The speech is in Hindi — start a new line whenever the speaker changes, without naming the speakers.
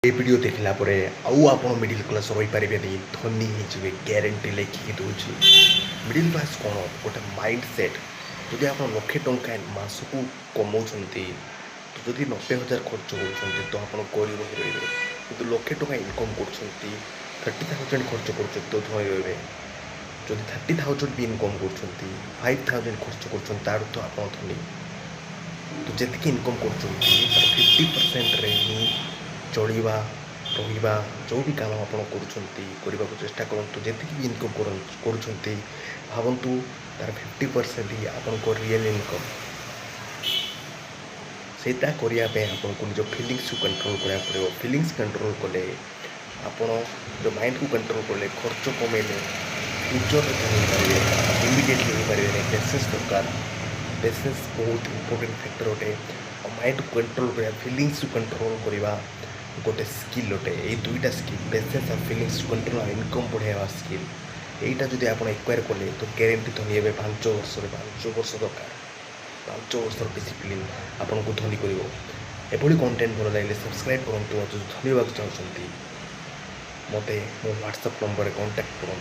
ए वीडियो देखला परे आउ आपण मिडिल क्लास रही पारे धनी हो ग्यारंटी लिखिकी दूसरी मिडिल क्लास कौन गोटे माइंड सेट जदि आप लक्षे टंका मासक कमाऊँ तो जदि 90,000 खर्च कर तो आप गरीब ही रही कि लक्षे टंका इनकम कर 30,000 खर्च कर तो धनी रे जदि 30,000 भी इनकम कर 5,000 खर्च कर तो आप धनी तो जी इनकम कर 50% ही चलवा रहा जो भी काम आप करने को चेष्टा करूँ जी भी इनकम कर भावतु तार 50% ही आपन रियल इनकम सेटा करने आपको निज फिलिंग्स को कंट्रोल करा पड़ो फिलिंग्स कंट्रोल कले आपण जो माइंड को कंट्रोल कले खर्च कमेले फ्यूचर पारे इमिडिएटली हो पारे पेसेंस दरकार पेसेंस बहुत इंपोर्टेंट फैक्टर अटे माइंड को कंट्रोल करा फिलिंग्स को कंट्रोल करवा गोटे स्किल अटे ये दुईटा स्किल पेसेंस और फिलिंग्स कंट्रोल और इनकम बढ़ावा स्किल यहीटा जब आप एक्वायर कले तो ग्यारंटी धनी हे 5 वर्ष दरकार 5 वर्षर डिसिप्लिन आपन को धनी कर एभली कंटेंट भल लगे सब्सक्राइब करूँ जो धनी होगा चाहते मत मो व्हाट्सएप नंबर कांटेक्ट करूँ।